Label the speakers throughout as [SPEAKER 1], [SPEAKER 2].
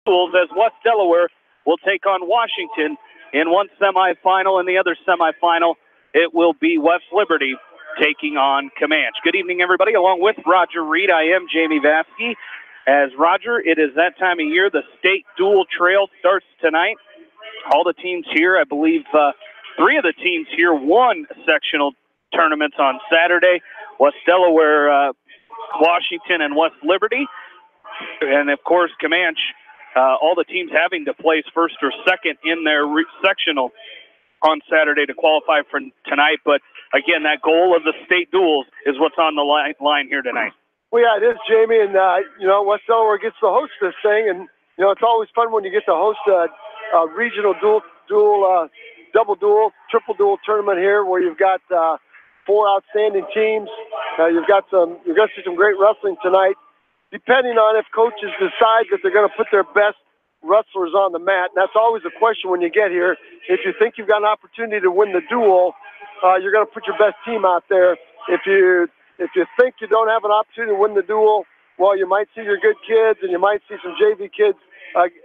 [SPEAKER 1] as West Delaware will take on Washington in one semifinal. In the other semifinal, it will be West Liberty taking on Comanche. Good evening, everybody. Along with Roger Reed, I am Jamie Vasky. As Roger, it is that time of year. The state dual trail starts tonight. All the teams here, I believe three of the teams here won sectional tournaments on Saturday. West Delaware, Washington, and West Liberty. And, of course, Comanche, all the teams having to place first or second in their sectional on Saturday to qualify for tonight. But, again, that goal of the state duels is what's on the line here tonight.
[SPEAKER 2] Well, yeah, it is, Jamie. And, West Delaware gets to host this thing. And, it's always fun when you get to host a regional double duel, triple duel tournament here where you've got four outstanding teams. You're going to see some great wrestling tonight. Depending on if coaches decide that they're going to put their best wrestlers on the mat. And that's always a question when you get here. If you think you've got an opportunity to win the duel, you're going to put your best team out there. If you think you don't have an opportunity to win the duel, well, you might see your good kids and you might see some JV kids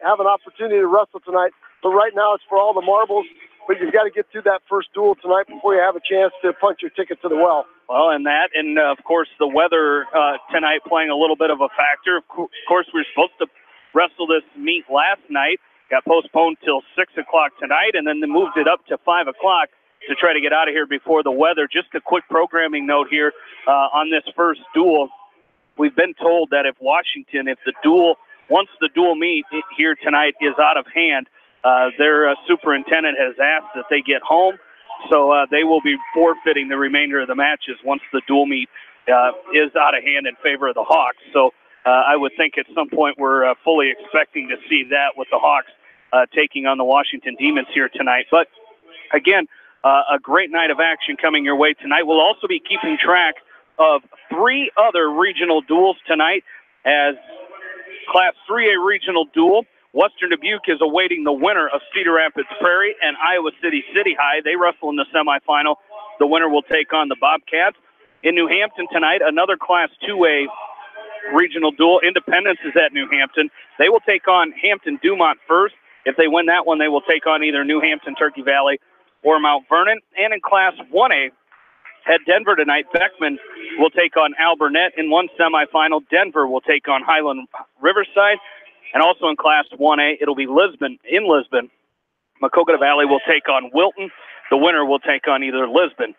[SPEAKER 2] have an opportunity to wrestle tonight. But right now it's for all the marbles. But you've got to get through that first duel tonight before you have a chance to punch your ticket to the well.
[SPEAKER 1] Well, and of course, the weather tonight playing a little bit of a factor. Of course, we were supposed to wrestle this meet last night. Got postponed till 6 o'clock tonight, and then they moved it up to 5 o'clock to try to get out of here before the weather. Just a quick programming note here on this first duel. We've been told that once the duel meet here tonight is out of hand, their superintendent has asked that they get home, so they will be forfeiting the remainder of the matches once the dual meet is out of hand in favor of the Hawks. So I would think at some point we're fully expecting to see that with the Hawks taking on the Washington Demons here tonight. But again, a great night of action coming your way tonight. We'll also be keeping track of three other regional duels tonight as Class 3A regional duel. Western Dubuque is awaiting the winner of Cedar Rapids Prairie and Iowa City City High. They wrestle in the semifinal. The winner will take on the Bobcats. In New Hampton tonight, another Class 2A regional duel. Independence is at New Hampton. They will take on Hampton Dumont first. If they win that one, they will take on either New Hampton, Turkey Valley, or Mount Vernon. And in Class 1A, at Denver tonight, Beckman will take on Alburnett in one semifinal. Denver will take on Highland Riverside. And also in Class 1A, it'll be Lisbon. In Lisbon, Macocata Valley will take on Wilton. The winner will take on either Lisbon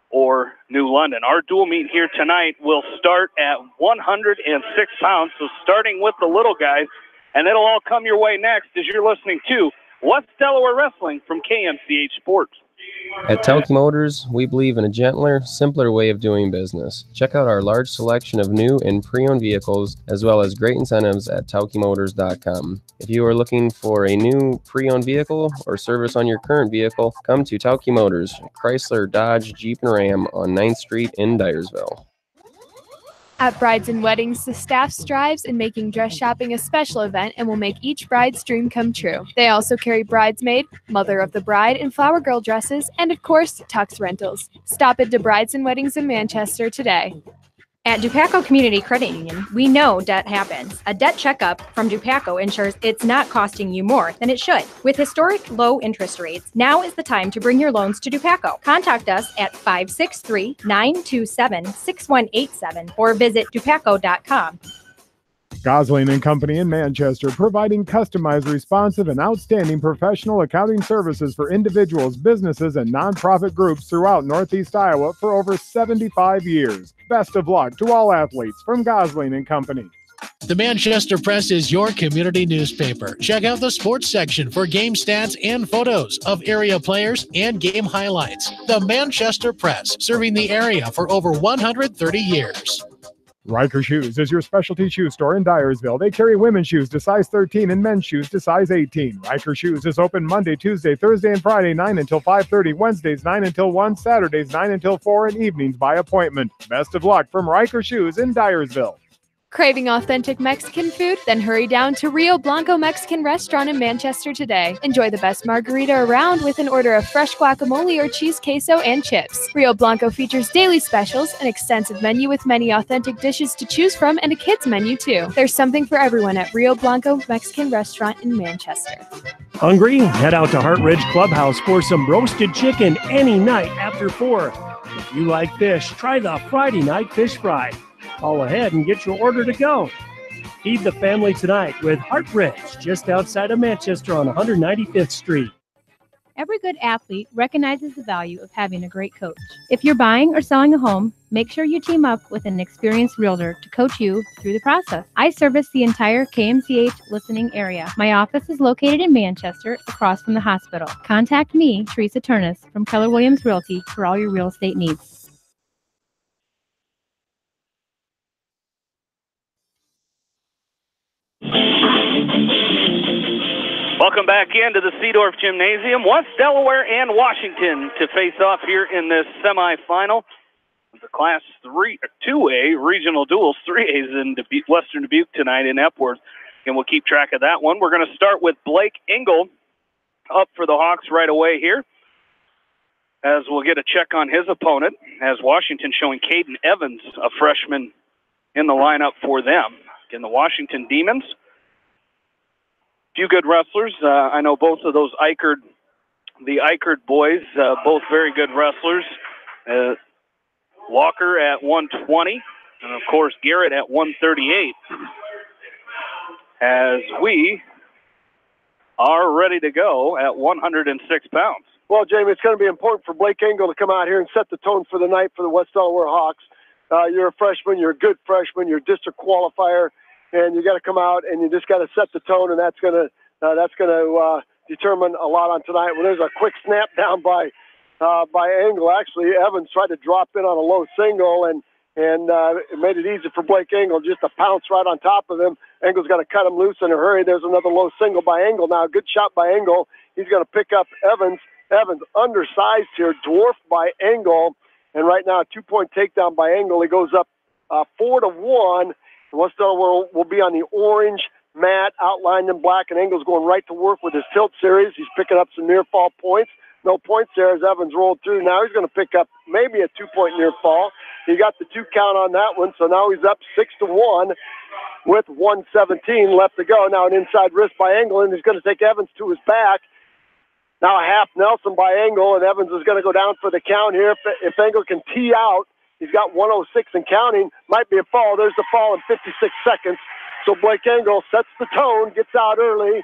[SPEAKER 1] or New London. Our dual meet here tonight will start at 106 pounds, so starting with the little guys, and it'll all come your way next as you're listening to West Delaware Wrestling from KMCH Sports.
[SPEAKER 3] At Tauke Motors, we believe in a gentler, simpler way of doing business. Check out our large selection of new and pre-owned vehicles, as well as great incentives at taukemotors.com. If you are looking for a new pre-owned vehicle or service on your current vehicle, come to Tauke Motors, Chrysler, Dodge, Jeep, and Ram on 9th Street in Dyersville.
[SPEAKER 4] At Brides and Weddings, the staff strives in making dress shopping a special event and will make each bride's dream come true. They also carry bridesmaid, mother of the bride, and flower girl dresses, and of course, tux rentals. Stop at Brides and Weddings in Manchester today.
[SPEAKER 5] At Dupaco Community Credit Union, we know debt happens. A debt checkup from Dupaco ensures it's not costing you more than it should. With historic low interest rates, now is the time to bring your loans to Dupaco. Contact us at 563-927-6187 or visit dupaco.com.
[SPEAKER 6] Gosling & Company in Manchester, providing customized, responsive, and outstanding professional accounting services for individuals, businesses, and nonprofit groups throughout Northeast Iowa for over 75 years. Best of luck to all athletes from Gosling & Company.
[SPEAKER 7] The Manchester Press is your community newspaper. Check out the sports section for game stats and photos of area players and game highlights. The Manchester Press, serving the area for over 130 years.
[SPEAKER 6] Riker Shoes is your specialty shoe store in Dyersville. They carry women's shoes to size 13 and men's shoes to size 18. Riker Shoes is open Monday, Tuesday, Thursday, and Friday, 9 until 5:30, Wednesdays, 9 until 1, Saturdays, 9 until 4, and evenings by appointment. Best of luck from Riker Shoes in Dyersville.
[SPEAKER 4] Craving authentic Mexican food? Then hurry down to Rio Blanco Mexican Restaurant in Manchester today. Enjoy the best margarita around with an order of fresh guacamole or cheese queso and chips. Rio Blanco features daily specials, an extensive menu with many authentic dishes to choose from, and a kids menu too. There's something for everyone at Rio Blanco Mexican Restaurant in Manchester.
[SPEAKER 8] Hungry? Head out to Heart Ridge Clubhouse for some roasted chicken any night after 4. If you like fish, try the Friday night fish fry. Call ahead and get your order to go. Feed the family tonight with Heart Ridge, just outside of Manchester on 195th Street.
[SPEAKER 5] Every good athlete recognizes the value of having a great coach. If you're buying or selling a home, make sure you team up with an experienced realtor to coach you through the process. I service the entire KMCH listening area. My office is located in Manchester, across from the hospital. Contact me, Teresa Turnus, from Keller Williams Realty for all your real estate needs.
[SPEAKER 1] Welcome back into the Seedorf Gymnasium. Once Delaware and Washington to face off here in this semifinal. The Class 2A regional duels, 3As in Western Dubuque tonight in Epworth. And we'll keep track of that one. We're going to start with Blake Engel up for the Hawks right away here, as we'll get a check on his opponent, as Washington showing Caden Evans, a freshman, in the lineup for them. Again, the Washington Demons. Few good wrestlers. I know both of those the Eichert boys, both very good wrestlers. Walker at 120, and of course Garrett at 138. As we are ready to go at 106 pounds.
[SPEAKER 2] Well, Jamie, it's going to be important for Blake Engel to come out here and set the tone for the night for the West Delaware Hawks. You're a freshman. You're a good freshman. You're a district qualifier. And you got to come out and you just got to set the tone, and that's going to determine a lot on tonight. When there's a quick snap down by Engel, actually Evans tried to drop in on a low single, and it made it easy for Blake Engel just to pounce right on top of him. Engel's got to cut him loose in a hurry. There's another low single by Engel. Now a good shot by Engel. He's going to pick up Evans. Evans undersized here, dwarfed by Engel, and right now a 2-point takedown by Engel. He goes up 4-1. West Delaware will be on the orange mat, outlined in black, and Engel's going right to work with his tilt series. He's picking up some near fall points. No points there as Evans rolled through. Now he's going to pick up maybe a 2-point near fall. He got the 2 count on that one, so now he's up 6-1 with 1:17 left to go. Now an inside wrist by Engel, and he's going to take Evans to his back. Now a half Nelson by Engel, and Evans is going to go down for the count here. If Engel can tee out, he's got 106 and counting. Might be a fall. There's the fall in 56 seconds. So Blake Engel sets the tone, gets out early,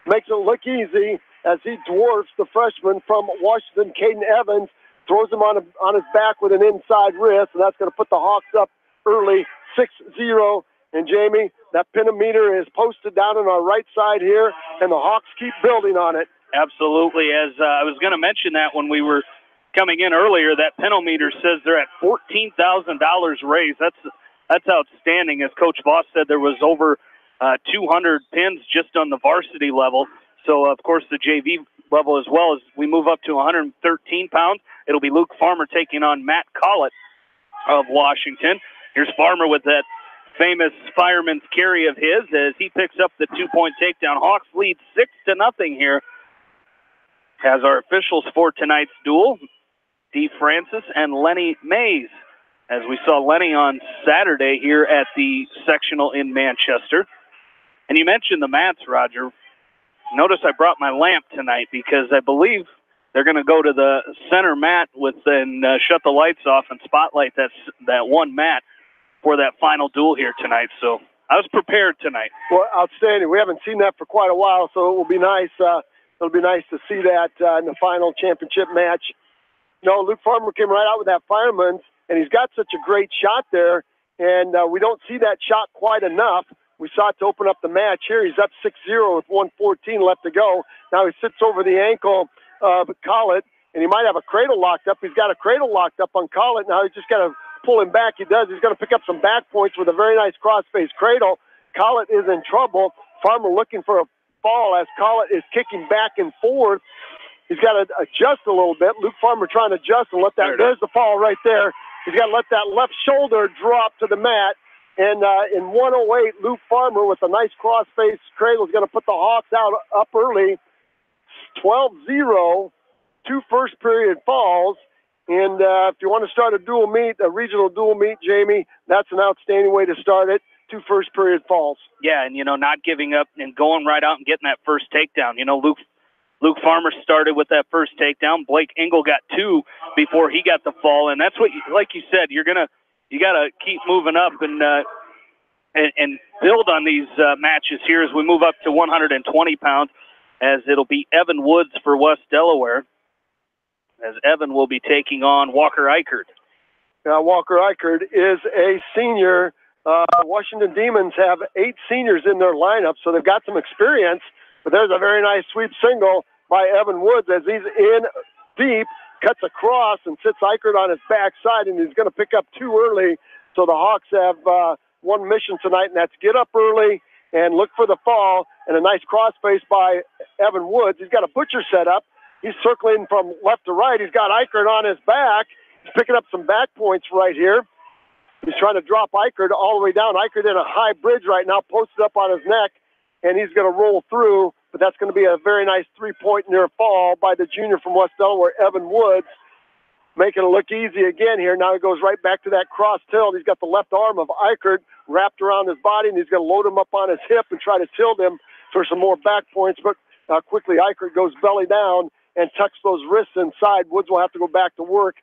[SPEAKER 2] makes it look easy as he dwarfs the freshman from Washington, Caden Evans, throws him on his back with an inside wrist, and that's going to put the Hawks up early 6-0. And Jamie, that pentameter is posted down on our right side here, and the Hawks keep building on it.
[SPEAKER 1] Absolutely. As I was going to mention that when we were coming in earlier, that pentameter says they're at $14,000 raised. That's outstanding. As Coach Voss said, there was over 200 pins just on the varsity level. So, of course, the JV level as well. As we move up to 113 pounds, it'll be Luke Farmer taking on Matt Collett of Washington. Here's Farmer with that famous fireman's carry of his as he picks up the 2-point takedown. Hawks lead 6-0 here. As our officials for tonight's duel, Dee Francis and Lenny Mays, as we saw Lenny on Saturday here at the sectional in Manchester. And you mentioned the mats, Roger. Notice I brought my lamp tonight because I believe they're going to go to the center mat and shut the lights off and spotlight that one mat for that final duel here tonight. So I was prepared tonight.
[SPEAKER 2] Well, outstanding. We haven't seen that for quite a while, so it will be nice. It'll be nice to see that in the final championship match. You know, Luke Farmer came right out with that fireman's, and he's got such a great shot there, and we don't see that shot quite enough. We saw it to open up the match. Here he's up 6-0 with 1:14 left to go. Now he sits over the ankle of Collett, and he might have a cradle locked up. He's got a cradle locked up on Collett. Now he's just got to pull him back. He does. He's going to pick up some back points with a very nice cross-face cradle. Collett is in trouble. Farmer looking for a fall as Collett is kicking back and forth. He's got to adjust a little bit. Luke Farmer trying to adjust and let that. There's the fall right there. He's got to let that left shoulder drop to the mat. And in 108, Luke Farmer with a nice cross-face cradle is going to put the Hawks out up early. 12-0, 2 first period falls. And if you want to start a dual meet, a regional dual meet, Jamie, that's an outstanding way to start it. 2 first period falls.
[SPEAKER 1] Yeah, and, not giving up and going right out and getting that first takedown. Luke Farmer started with that first takedown. Blake Engel got 2 before he got the fall. And that's what, like you said, you got to keep moving up and build on these matches here as we move up to 120 pounds, as it'll be Evan Woods for West Delaware, as Evan will be taking on Walker Eichert.
[SPEAKER 2] Walker Eichert is a senior. Washington Demons have 8 seniors in their lineup, so they've got some experience. But there's a very nice sweep single by Evan Woods as he's in deep, cuts across and sits Eichert on his backside, and he's going to pick up 2 early. So the Hawks have one mission tonight, and that's get up early and look for the fall, and a nice crossface by Evan Woods. He's got a butcher set up. He's circling from left to right. He's got Eichert on his back. He's picking up some back points right here. He's trying to drop Eichert all the way down. Eichert in a high bridge right now, posted up on his neck, and he's going to roll through, but that's going to be a very nice 3-point near fall by the junior from West Delaware, Evan Woods, making it look easy again here. Now he goes right back to that cross tilt. He's got the left arm of Eichert wrapped around his body, and he's going to load him up on his hip and try to tilt him for some more back points, but quickly Eichert goes belly down and tucks those wrists inside. Woods will have to go back to work.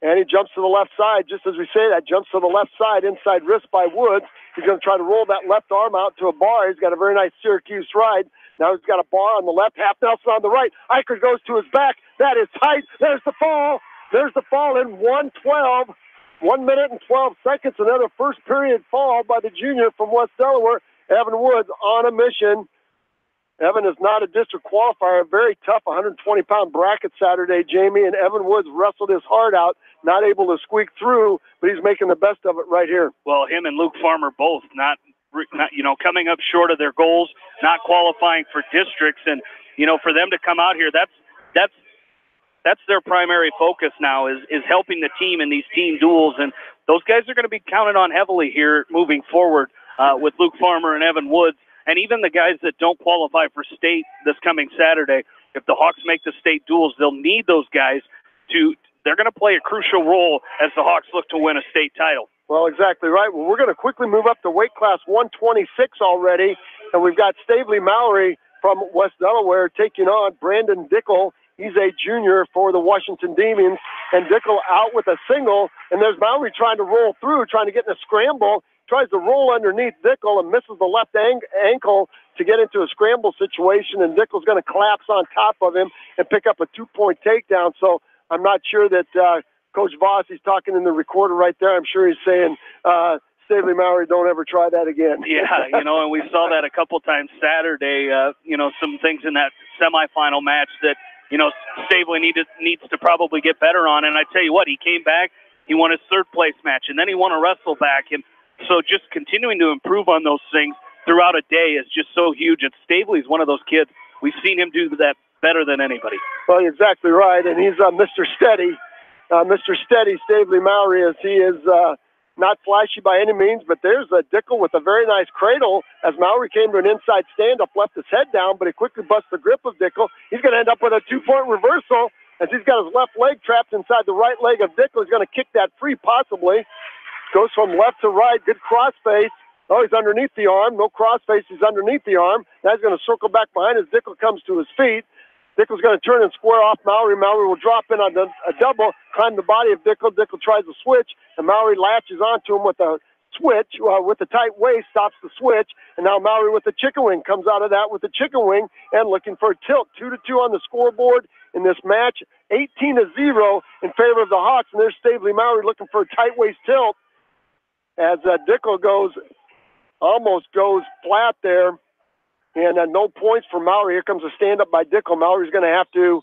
[SPEAKER 2] And he jumps to the left side, just as we say that, jumps to the left side, inside wrist by Woods. He's going to try to roll that left arm out to a bar. He's got a very nice Syracuse ride. Now he's got a bar on the left, half Nelson on the right. Eichert goes to his back. That is tight. There's the fall. There's the fall in 1:12. 1 minute and 12 seconds. Another first period fall by the junior from West Delaware, Evan Woods, on a mission. Evan is not a district qualifier, a very tough 120-pound bracket Saturday, Jamie, and Evan Woods wrestled his heart out, not able to squeak through, but he's making the best of it right here.
[SPEAKER 1] Well, him and Luke Farmer both not coming up short of their goals, not qualifying for districts, and, for them to come out here, that's their primary focus now is helping the team in these team duels, and those guys are going to be counted on heavily here moving forward with Luke Farmer and Evan Woods. And even the guys that don't qualify for state this coming Saturday, if the Hawks make the state duels, they'll need those guys they're going to play a crucial role as the Hawks look to win a state title.
[SPEAKER 2] Well, exactly right. Well, we're going to quickly move up to weight class 126 already, and we've got Stavely Mallory from West Delaware taking on Brandon Dickel. He's a junior for the Washington Demons, and Dickel out with a single, and there's Mallory trying to roll through, trying to get in a scramble. Tries to roll underneath Dickel and misses the left ankle to get into a scramble situation, and Dickel's going to collapse on top of him and pick up a 2-point takedown. So I'm not sure that Coach Voss, he's talking in the recorder right there. I'm sure he's saying, Stavely Mallory, don't ever try that again.
[SPEAKER 1] Yeah, and we saw that a couple times Saturday, some things in that semifinal match that, Stavely needs to probably get better on. And I tell you what, he came back, he won his 3rd place match, and then he won a wrestle back. And so just continuing to improve on those things throughout a day is just so huge. And Stavely's one of those kids. We've seen him do that better than anybody.
[SPEAKER 2] Well, you're exactly right. And he's Mr. Steady. Mr. Steady, Stavely Mallory, as he is not flashy by any means, but there's a Dickel with a very nice cradle as Mallory came to an inside stand-up, left his head down, but he quickly busts the grip of Dickel. He's going to end up with a 2-point reversal as he's got his left leg trapped inside the right leg of Dickel. He's going to kick that free possibly. Goes from left to right, good crossface. Oh, he's underneath the arm. No crossface, he's underneath the arm. Now he's going to circle back behind as Dickel comes to his feet. Dickel's going to turn and square off Mallory. Mallory will drop in on a double, climb the body of Dickel. Dickel tries to switch, and Mallory latches onto him with a switch, with a tight waist, stops the switch, and now Mallory with the chicken wing comes out of that with the chicken wing and looking for a tilt. 2-2 on the scoreboard in this match. 18-0 in favor of the Hawks, and there's Stavely Mallory looking for a tight waist tilt. As Dickel almost goes flat there, and no points for Mallory. Here comes a stand-up by Dickel. Mallory's going to have to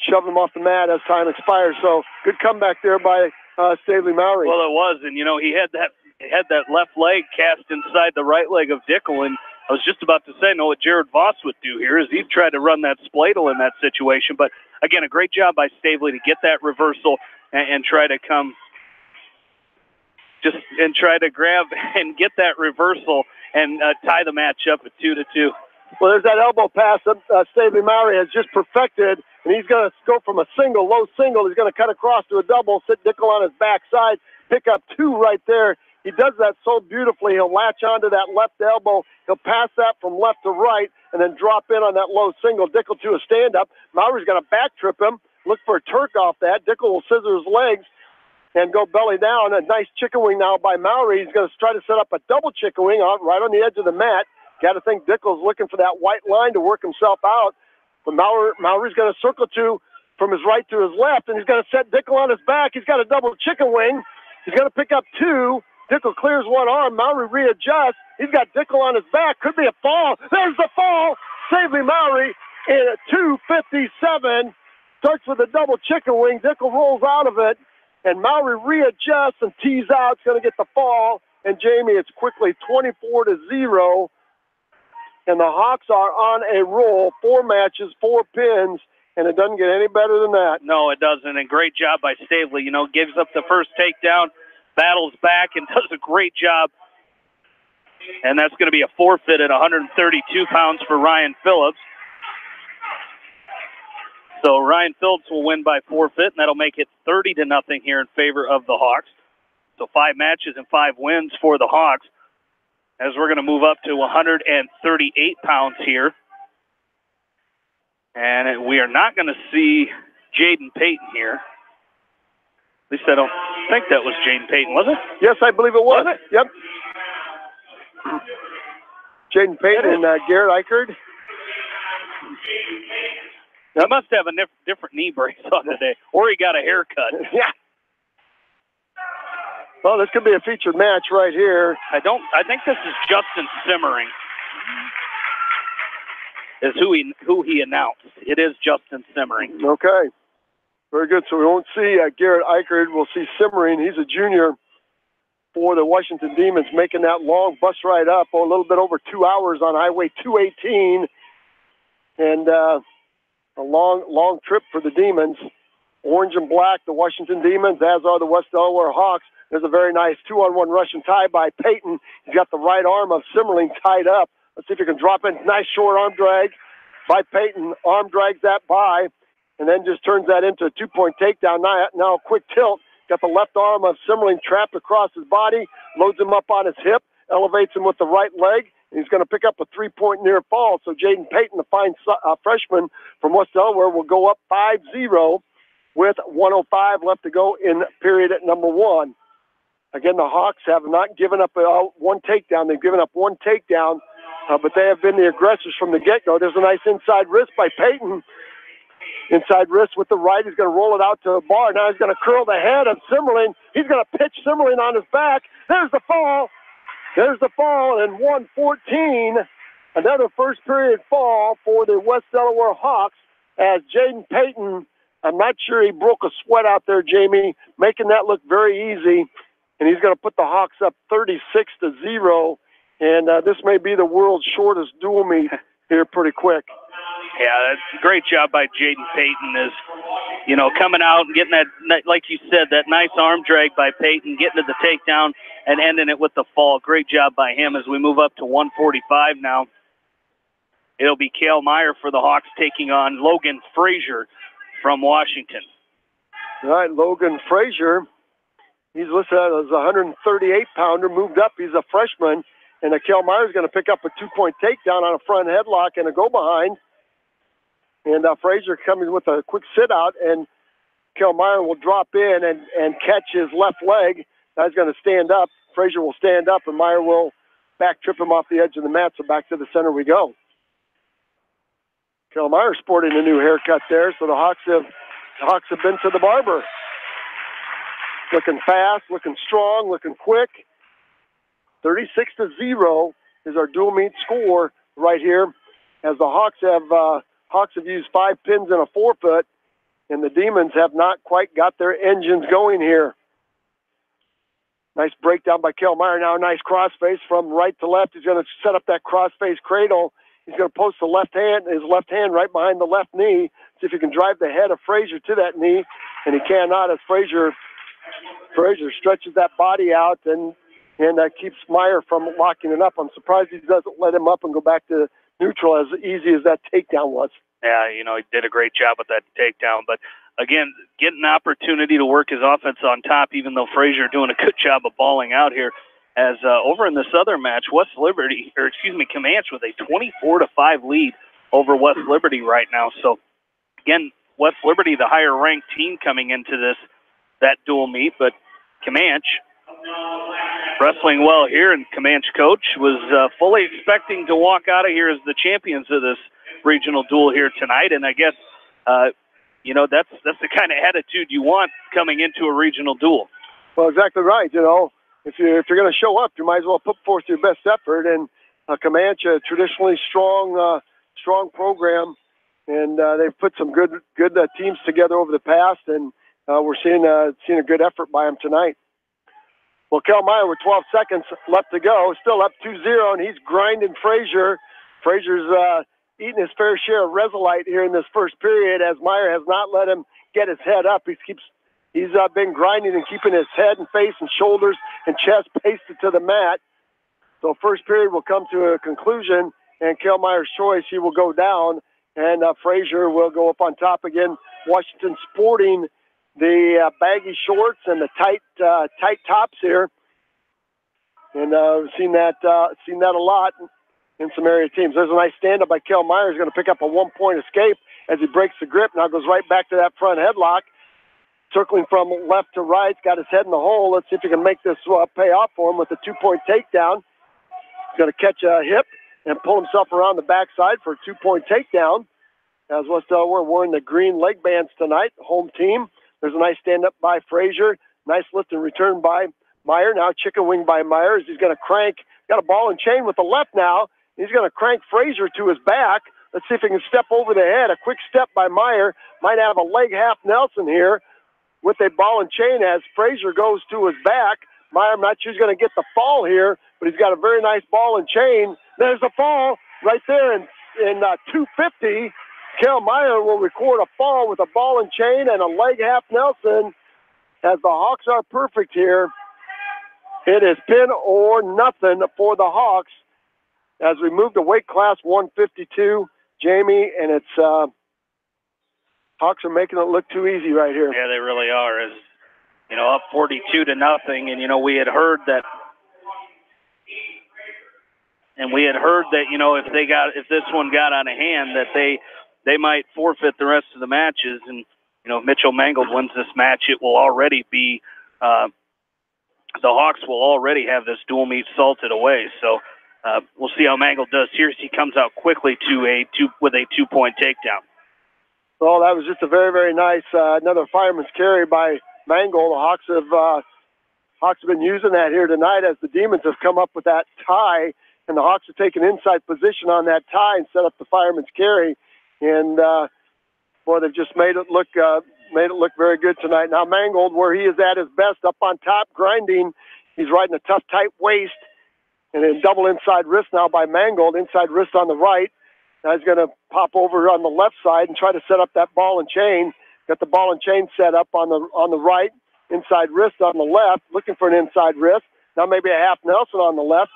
[SPEAKER 2] shove him off the mat as time expires. So good comeback there by Stavely Mallory.
[SPEAKER 1] Well, it was, and he had that left leg cast inside the right leg of Dickel, and I was just about to say, what Jared Voss would do here is he'd try to run that spladle in that situation. But again, a great job by Stavely to get that reversal and try to come just and try to grab and get that reversal and tie the match up at 2-2.
[SPEAKER 2] Well, there's that elbow pass that Stavely Mowry has just perfected, and he's going to go from a single, low single. He's going to cut across to a double, sit Dickel on his backside, pick up 2 right there. He does that so beautifully. He'll latch onto that left elbow. He'll pass that from left to right and then drop in on that low single. Dickel to a stand-up. Mowry's going to back trip him, look for a Turk off that. Dickel will scissor his legs and go belly down. A nice chicken wing now by Mowry. He's going to try to set up a double chicken wing right on the edge of the mat. Got to think Dickel's looking for that white line to work himself out. But Mowry's going to circle 2 from his right to his left, and he's going to set Dickel on his back. He's got a double chicken wing. He's going to pick up 2. Dickel clears one arm. Mowry readjusts. He's got Dickel on his back. Could be a fall. There's the fall. Stavely Mowry in at 2:57. Starts with a double chicken wing. Dickel rolls out of it, and Mowry readjusts and tees out. It's going to get the fall. And Jamie, it's quickly 24-0. And the Hawks are on a roll, 4 matches, 4 pins, and it doesn't get any better than that.
[SPEAKER 1] No, it doesn't, and great job by Stavely. Gives up the first takedown, battles back, and does a great job. And that's going to be a forfeit at 132 pounds for Ryan Phillips. So Ryan Phillips will win by forfeit, and that'll make it 30-0 here in favor of the Hawks. So 5 matches and 5 wins for the Hawks, as we're going to move up to 138 pounds here. And we are not going to see Jaden Payton here. At least I don't think that was Jaden Payton, was it?
[SPEAKER 2] Yes, I believe it was.
[SPEAKER 1] Was it?
[SPEAKER 2] Yep. Jaden Payton and Garrett Eichard.
[SPEAKER 1] He must have a different knee brace on today, or he got a haircut.
[SPEAKER 2] Yeah. Well, this could be a featured match right here.
[SPEAKER 1] I think this is Justin Simmering, is who he announced. It is Justin Simmering.
[SPEAKER 2] Okay. Very good. So we won't see Garrett Eichard. We'll see Simmering. He's a junior for the Washington Demons, making that long bus ride up, a little bit over 2 hours on Highway 218. And a long trip for the Demons. Orange and black, the Washington Demons, as are the West Delaware Hawks. There's a very nice 2-on-1 Russian tie by Payton. He's got the right arm of Simmerling tied up. Let's see if he can drop in. Nice short arm drag by Payton. Arm drags that by, and then just turns that into a 2-point takedown. Now a quick tilt. Got the left arm of Simmerling trapped across his body, loads him up on his hip, elevates him with the right leg, and he's going to pick up a 3-point near fall. So Jaden Payton, the fine freshman from West Delaware, will go up 5-0 with 1:05 left to go in period at number 1. Again, the Hawks have not given up one takedown. They've given up one takedown, but they have been the aggressors from the get-go. There's a nice inside wrist by Payton. Inside wrist with the right. He's going to roll it out to a bar. Now he's going to curl the head of Simmerling. He's going to pitch Simmerling on his back. There's the fall. There's the fall, and 1:14. Another first period fall for the West Delaware Hawks as Jaden Payton, I'm not sure he broke a sweat out there, Jamie, making that look very easy. And he's going to put the Hawks up 36-0. And this may be the world's shortest dual meet here pretty quick.
[SPEAKER 1] Yeah, that's a great job by Jaden Payton is, coming out and getting that, like you said, that nice arm drag by Payton, getting to the takedown and ending it with the fall. Great job by him as we move up to 145 now. It'll be Cale Meyer for the Hawks taking on Logan Frazier from Washington.
[SPEAKER 2] All right, Logan Frazier. He's listed as a 138-pounder, moved up. He's a freshman. And Cale Meyer's going to pick up a 2-point takedown on a front headlock and a go-behind. And Frazier coming with a quick sit-out, and Cale Meyer will drop in and catch his left leg. Now he's going to stand up. Frazier will stand up, and Meyer will back trip him off the edge of the mat, so back to the center we go. Cale Meyer sporting a new haircut there, so the Hawks have been to the barber. Looking fast, looking strong, looking quick. 36-0 is our dual meet score right here, as the Hawks have used 5 pins and a forfeit, and the Demons have not quite got their engines going here. Nice breakdown by Cale Meyer. Now a nice crossface from right to left. He's going to set up that crossface cradle. He's going to post his left hand right behind the left knee. See if he can drive the head of Frazier to that knee, and he cannot as Frazier Frazier stretches that body out and keeps Meyer from locking it up. I'm surprised he doesn't let him up and go back to neutral as easy as that takedown was.
[SPEAKER 1] Yeah, he did a great job with that takedown. But, again, getting an opportunity to work his offense on top, even though Frazier doing a good job of balling out here. As over in this other match, Comanche with a 24-5 lead over West Liberty right now. So, again, West Liberty, the higher-ranked team coming into that dual meet, but Comanche wrestling well here, and Comanche coach was fully expecting to walk out of here as the champions of this regional duel here tonight, and I guess, that's the kind of attitude you want coming into a regional duel.
[SPEAKER 2] Well, exactly right. If you're going to show up, you might as well put forth your best effort, and Comanche, a traditionally strong program, and they've put some good teams together over the past, and we're seeing a good effort by them tonight. Well, Kel Meyer with 12 seconds left to go, still up 2-0, and he's grinding Frazier. Frazier's eating his fair share of Resolite here in this first period, as Meyer has not let him get his head up. He's been grinding and keeping his head and face and shoulders and chest pasted to the mat. So first period will come to a conclusion, and Kel Meyer's choice, he will go down, and Frazier will go up on top again. Washington sporting the baggy shorts and the tight tops here, and we've seen that a lot in some area teams. There's a nice stand-up by Kel Meyer. He's going to pick up a one-point escape as he breaks the grip. Now goes right back to that front headlock, circling from left to right. Got his head in the hole. Let's see if he can make this pay off for him with a two-point takedown. He's going to catch a hip and pull himself around the backside for a two-point takedown. As West Delaware wearing the green leg bands tonight, home team. There's a nice stand-up by Frazier. Nice lift and return by Meyer. Now chicken wing by Meyer. He's going to crank. Got a ball and chain with the left now. He's going to crank Frazier to his back. Let's see if he can step over the head. A quick step by Meyer. Might have a leg half Nelson here with a ball and chain as Frazier goes to his back. Meyer, I'm not sure he's going to get the fall here, but he's got a very nice ball and chain. There's a fall right there in 250. Kel Meyer will record a fall with a ball and chain and a leg half Nelson as the Hawks are perfect here. It is pin or nothing for the Hawks as we move to weight class 152, Jamie, and it's Hawks are making it look too easy right here.
[SPEAKER 1] Yeah, they really are. As up 42-0, and we had heard that. And we had heard that if this one got out of hand, that they might forfeit the rest of the matches. And, if Mitchell Mangold wins this match, it will already be the Hawks will already have this dual meet salted away. So we'll see how Mangold does here as he comes out quickly with a two-point takedown.
[SPEAKER 2] Well, that was just a very, very nice another fireman's carry by Mangold. The Hawks have been using that here tonight as the Demons have come up with that tie, and the Hawks have taken inside position on that tie and set up the fireman's carry. And they've just made it look very good tonight. Now Mangold, where he is at his best, up on top, grinding. He's riding a tough, tight waist, and then double inside wrist now by Mangold. Inside wrist on the right. Now he's going to pop over on the left side and try to set up that ball and chain. Got the ball and chain set up on the right. Inside wrist on the left, looking for an inside wrist. Now maybe a half Nelson on the left.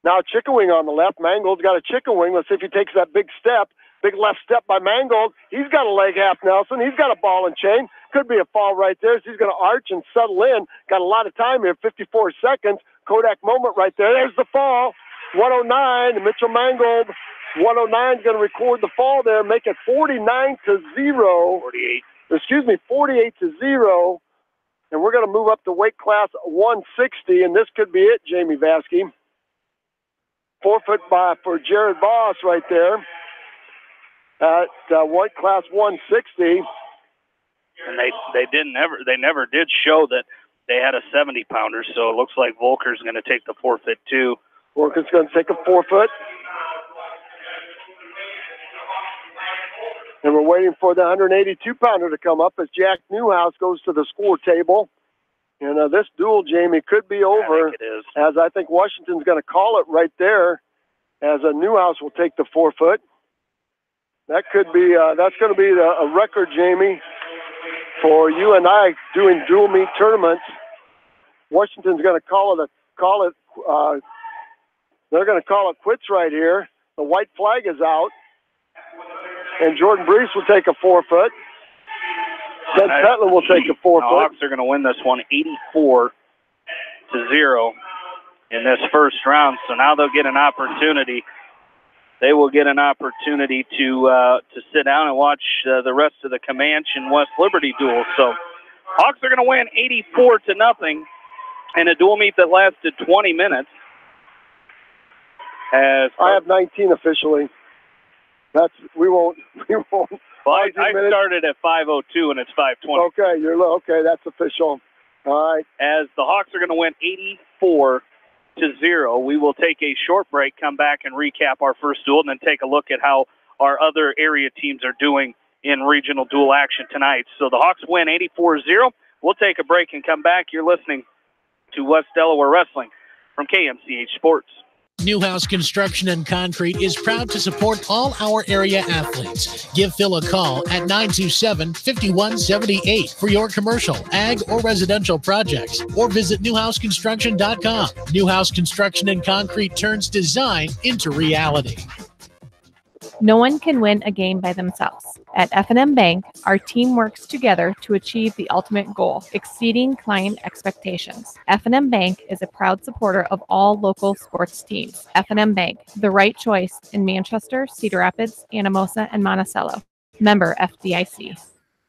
[SPEAKER 2] Now chicken wing on the left. Mangold's got a chicken wing. Let's see if he takes that big step. Big left step by Mangold. He's got a leg half Nelson. He's got a ball and chain. Could be a fall right there. So he's going to arch and settle in. Got a lot of time here, 54 seconds. Kodak moment right there. There's the fall. 109. Mitchell Mangold, 109 is going to record the fall there, make it 49-0.
[SPEAKER 1] 48.
[SPEAKER 2] 48-0. And we're going to move up to weight class 160, and this could be it, Jamie Vasky. Forfeit for Jared Voss right there at weight class 160.
[SPEAKER 1] And they never did show that they had a 70-pounder, so it looks like Volker's going to take the forfeit too.
[SPEAKER 2] Volker's going to take a forfeit. And we're waiting for the 182-pounder to come up as Jack Newhouse goes to the score table. And this duel, Jamie, could be over.
[SPEAKER 1] I think it is.
[SPEAKER 2] As I think Washington's going to call it right there, as Newhouse will take the forfeit. That could be. That's going to be a record, Jamie, for you and I doing dual meet tournaments. Washington's going to they're going to call it quits right here. The white flag is out, and Jordan Brees will take a forfeit. Then Petland will take a forfeit.
[SPEAKER 1] The Hawks are going to win this one 84-0 in this first round. So now they'll get an opportunity. They will get an opportunity to sit down and watch the rest of the Comanche and West Liberty duel. So Hawks are going to win 84-0 in a dual meet that lasted 20 minutes.
[SPEAKER 2] I have 19 officially. We won't.
[SPEAKER 1] Well, I started at 5:02 and it's 5:20.
[SPEAKER 2] Okay, that's official. All right.
[SPEAKER 1] As the Hawks are going to win 84-0, we will take a short break, come back and recap our first duel, and then take a look at how our other area teams are doing in regional dual action tonight. So the Hawks win 84-0. We'll take a break and come back. You're listening to West Delaware Wrestling from KMCH Sports.
[SPEAKER 7] Newhouse Construction and Concrete is proud to support all our area athletes. Give Phil a call at 927-5178 for your commercial, ag, or residential projects, or visit newhouseconstruction.com. Newhouse Construction and Concrete turns design into reality.
[SPEAKER 9] No one can win a game by themselves. At F&M Bank, our team works together to achieve the ultimate goal, exceeding client expectations. F&M Bank is a proud supporter of all local sports teams. F&M Bank, the right choice in Manchester, Cedar Rapids, Anamosa, and Monticello. Member FDIC.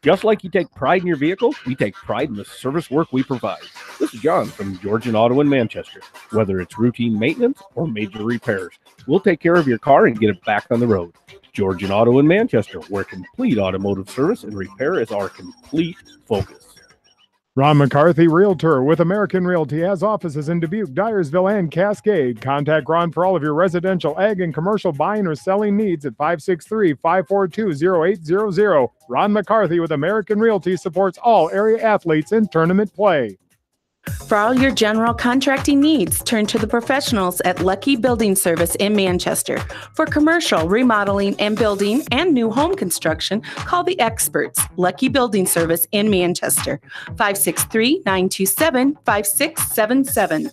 [SPEAKER 10] Just like you take pride in your vehicle, we take pride in the service work we provide. This is John from Georgian Auto in Manchester. Whether it's routine maintenance or major repairs, we'll take care of your car and get it back on the road. Georgian Auto in Manchester, where complete automotive service and repair is our complete focus.
[SPEAKER 6] Ron McCarthy, Realtor with American Realty, has offices in Dubuque, Dyersville, and Cascade. Contact Ron for all of your residential, ag, and commercial buying or selling needs at 563-542-0800. Ron McCarthy with American Realty supports all area athletes in tournament play.
[SPEAKER 11] For all your general contracting needs, turn to the professionals at Lucky Building Service in Manchester. For commercial, remodeling, and building and new home construction, call the experts, Lucky Building Service in Manchester, 563-927-5677.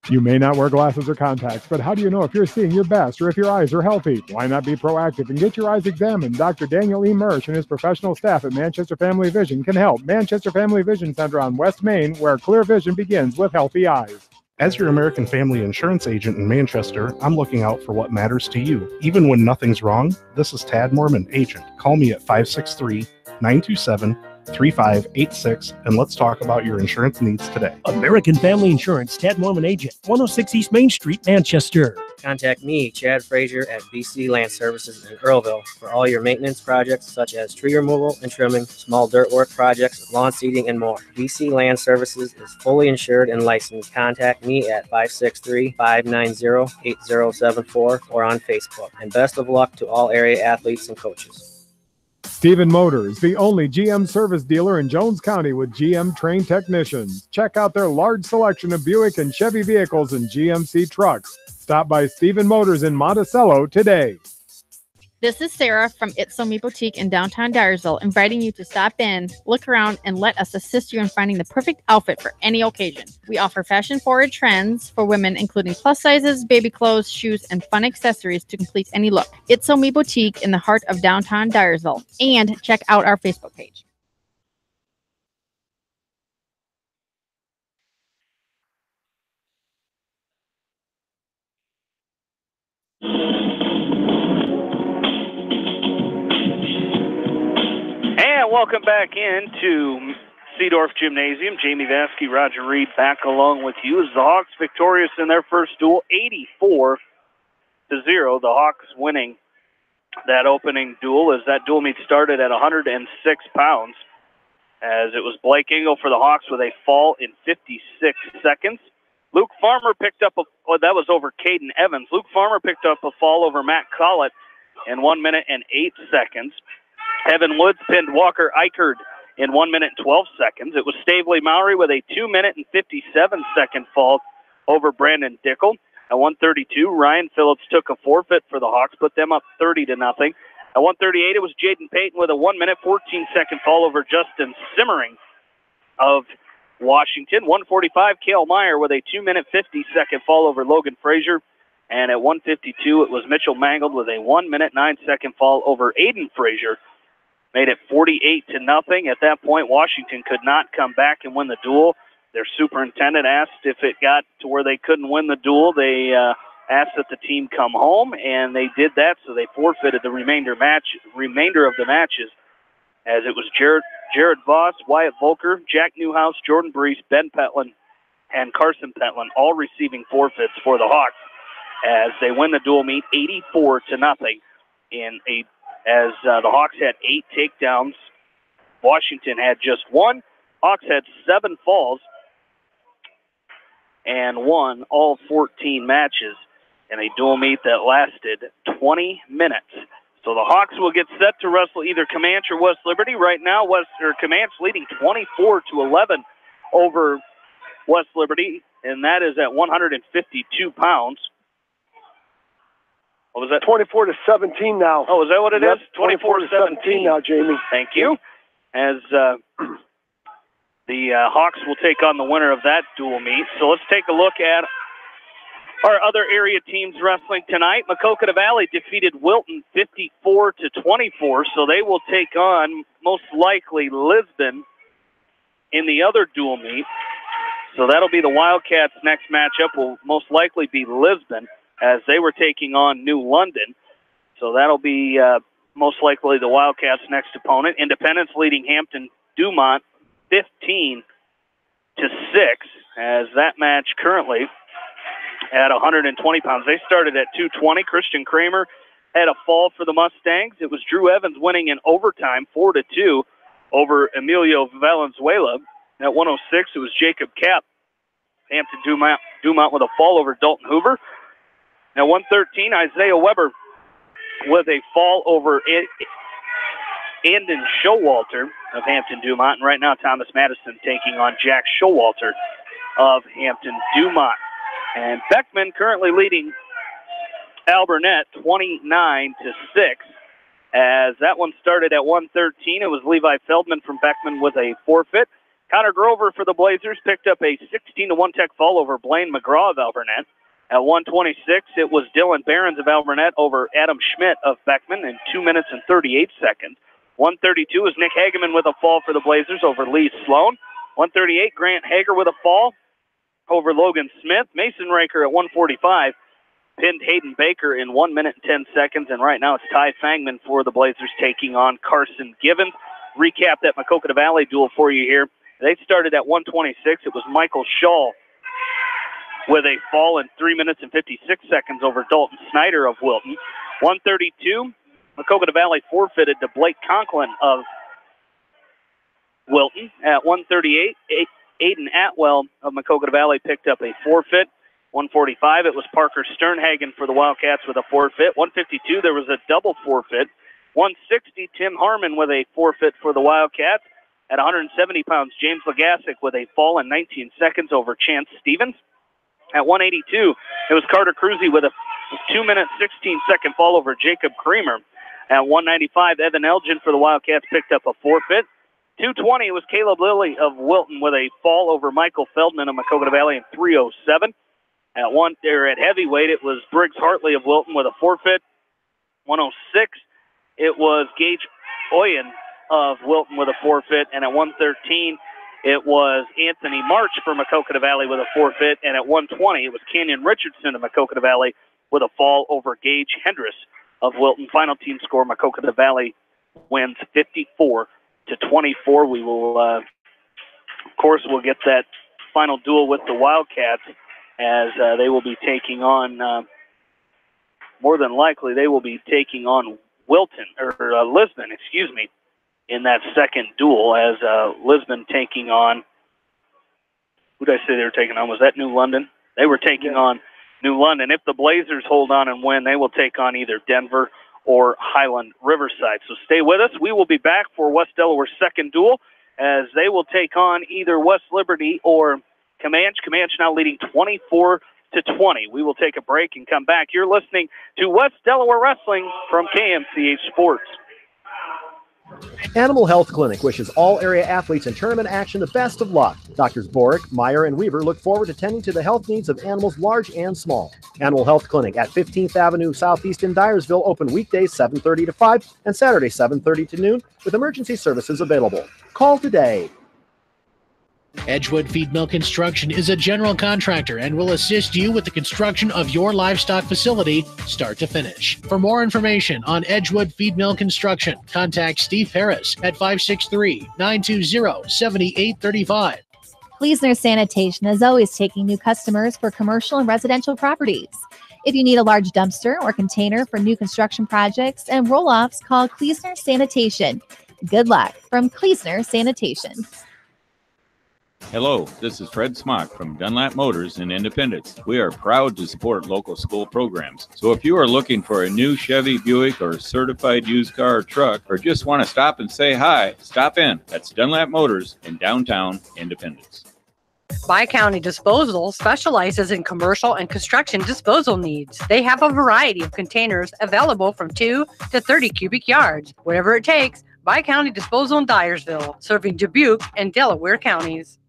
[SPEAKER 6] You may not wear glasses or contacts, but how do you know if you're seeing your best or if your eyes are healthy? Why not be proactive and get your eyes examined? Dr. Daniel E. Mersch and his professional staff at Manchester Family Vision can help. Manchester Family Vision Center on West Main, where clear vision begins with healthy eyes.
[SPEAKER 12] As your American Family Insurance agent in Manchester, I'm looking out for what matters to you. Even when nothing's wrong, this is Tad Mormon, agent. Call me at 563-927-3586, and let's talk about your insurance needs today.
[SPEAKER 8] American Family Insurance, Tad Mormon agent, 106 East Main Street, Manchester.
[SPEAKER 13] Contact me, Chad Frazier, at BC Land Services in Earlville for all your maintenance projects such as tree removal and trimming, small dirt work projects, lawn seeding, and more. BC Land Services is fully insured and licensed. Contact me at 563-590-8074 or on Facebook. And best of luck to all area athletes and coaches.
[SPEAKER 6] Stephen Motors, the only GM service dealer in Jones County with GM trained technicians. Check out their large selection of Buick and Chevy vehicles and GMC trucks. Stop by Stephen Motors in Monticello today.
[SPEAKER 14] This is Sarah from It's So Me Boutique in downtown Dyersville, inviting you to stop in, look around, and let us assist you in finding the perfect outfit for any occasion. We offer fashion-forward trends for women, including plus sizes, baby clothes, shoes, and fun accessories to complete any look. It's So Me Boutique in the heart of downtown Dyersville. And check out our Facebook page.
[SPEAKER 1] And welcome back into Seedorf Gymnasium. Jamie Vasky, Roger Reed back along with you as the Hawks victorious in their first duel, 84-0. The Hawks winning that opening duel as that dual meet started at 106 pounds. As it was Blake Engel for the Hawks with a fall in 56 seconds. Luke Farmer picked up that was over Caden Evans. Luke Farmer picked up a fall over Matt Collett in 1 minute and 8 seconds. Evan Woods pinned Walker Eichard in 1 minute and 12 seconds. It was Stavely Mowry with a 2 minute and 57 second fall over Brandon Dickel. At 132, Ryan Phillips took a forfeit for the Hawks, put them up 30-0. At 138, it was Jaden Payton with a 1-minute, 14-second fall over Justin Simmering of Washington. 145, Cale Meyer with a 2-minute, 50-second fall over Logan Frazier. And at 152, it was Mitchell Mangold with a 1-minute, 9-second fall over Aiden Frazier. Made it 48-0. At that point, Washington could not come back and win the duel. Their superintendent asked if it got to where they couldn't win the duel. They asked that the team come home, and they did that, so they forfeited the remainder of the matches, as it was Jared Voss, Wyatt Volker, Jack Newhouse, Jordan Brees, Ben Petlin, and Carson Petlin, all receiving forfeits for the Hawks, as they win the dual meet 84-0 as the Hawks had 8 takedowns. Washington had just 1. Hawks had 7 falls and won all 14 matches in a dual meet that lasted 20 minutes. So the Hawks will get set to wrestle either Comanche or West Liberty. Right now, Comanche leading 24-11 over West Liberty, and that is at 152 pounds. What was that?
[SPEAKER 2] 24-17 now.
[SPEAKER 1] Oh, is that what it is?
[SPEAKER 2] 24-17 now, Jamie.
[SPEAKER 1] Thank you. As the Hawks will take on the winner of that dual meet. So let's take a look at our other area teams wrestling tonight. Maquoketa Valley defeated Wilton 54-24, so they will take on most likely Lisbon in the other dual meet. So that'll be the Wildcats' next matchup will most likely be Lisbon, as they were taking on New London. So that'll be most likely the Wildcats' next opponent. Independence leading Hampton-Dumont 15-6, as that match currently at 120 pounds. They started at 220. Christian Kramer had a fall for the Mustangs. It was Drew Evans winning in overtime 4-2 over Emilio Valenzuela. At 106, it was Jacob Kapp, Hampton-Dumont with a fall over Dalton Hoover. At 113, Isaiah Weber with a fall over Andon Showalter of Hampton-Dumont. And right now, Thomas Madison taking on Jack Showalter of Hampton-Dumont. And Beckman currently leading Alburnett 29-6. As that one started at 113, it was Levi Feldman from Beckman with a forfeit. Connor Grover for the Blazers picked up a 16-1 tech fall over Blaine McGraw of Alburnett. At 126, it was Dylan Behrens of Alburnett over Adam Schmidt of Beckman in 2 minutes and 38 seconds. 132 is Nick Hageman with a fall for the Blazers over Lee Sloan. 138, Grant Hager with a fall over Logan Smith. Mason Raker at 145 pinned Hayden Baker in 1 minute and 10 seconds. And right now it's Ty Fangman for the Blazers taking on Carson Givens. Recap that Maquoketa Valley duel for you here. They started at 126. It was Michael Shaw with a fall in 3 minutes and 56 seconds over Dalton Snyder of Wilton. 132, Maquoketa Valley forfeited to Blake Conklin of Wilton. At 138, Aiden Atwell of Maquoketa Valley picked up a forfeit. 145, it was Parker Sternhagen for the Wildcats with a forfeit. 152, there was a double forfeit. 160, Tim Harmon with a forfeit for the Wildcats. At 170 pounds, James Legassick with a fall in 19 seconds over Chance Stevens. At 182, it was Carter Cruzy with a 2 minute, 16-second fall over Jacob Creamer. At 195, Evan Elgin for the Wildcats picked up a forfeit. 220, it was Caleb Lilly of Wilton with a fall over Michael Feldman of Maquoketa Valley in 307. At heavyweight, it was Briggs Hartley of Wilton with a forfeit. 106, it was Gage Oyen of Wilton with a forfeit. And at 113, it was Anthony March for Maquoketa Valley with a forfeit. And at 120, it was Kenyon Richardson of Maquoketa Valley with a fall over Gage Hendricks of Wilton. Final team score, Maquoketa Valley wins 54-24. We will, of course, we'll get that final duel with the Wildcats as they will be taking on, more than likely, they will be taking on Lisbon, in that second duel, as Lisbon taking on, who did I say they were taking on? Was that New London? They were taking on New London. If the Blazers hold on and win, they will take on either Denver or Highland Riverside. So stay with us. We will be back for West Delaware's second duel, as they will take on either West Liberty or Comanche. Comanche now leading 24-0 20. We will take a break and come back. You're listening to West Delaware Wrestling from KMCH Sports.
[SPEAKER 15] Animal Health Clinic wishes all area athletes in tournament action the best of luck. Doctors Borick, Meyer, and Weaver look forward to tending to the health needs of animals large and small. Animal Health Clinic at 15th Avenue Southeast in Dyersville, open weekdays 7:30 to 5 and Saturdays 7:30 to noon with emergency services available. Call today.
[SPEAKER 7] Edgewood Feed Mill Construction is a general contractor and will assist you with the construction of your livestock facility start to finish. For more information on Edgewood Feed Mill Construction, contact Steve Harris at 563-920-7835.
[SPEAKER 16] Kleesner Sanitation is always taking new customers for commercial and residential properties. If you need a large dumpster or container for new construction projects and roll-offs, call Kleesner Sanitation. Good luck from Kleesner Sanitation.
[SPEAKER 17] Hello, this is Fred Smock from Dunlap Motors in Independence. We are proud to support local school programs. So if you are looking for a new Chevy, Buick, or certified used car or truck, or just want to stop and say hi, stop in. That's Dunlap Motors in downtown Independence.
[SPEAKER 18] Bi-County Disposal specializes in commercial and construction disposal needs. They have a variety of containers available from 2 to 30 cubic yards. Whatever it takes, Bi-County Disposal in Dyersville, serving Dubuque and Delaware counties.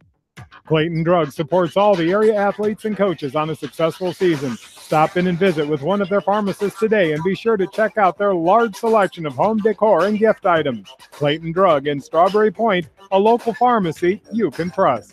[SPEAKER 6] Clayton Drug supports all the area athletes and coaches on a successful season. Stop in and visit with one of their pharmacists today and be sure to check out their large selection of home decor and gift items. Clayton Drug in Strawberry Point, a local pharmacy you can trust.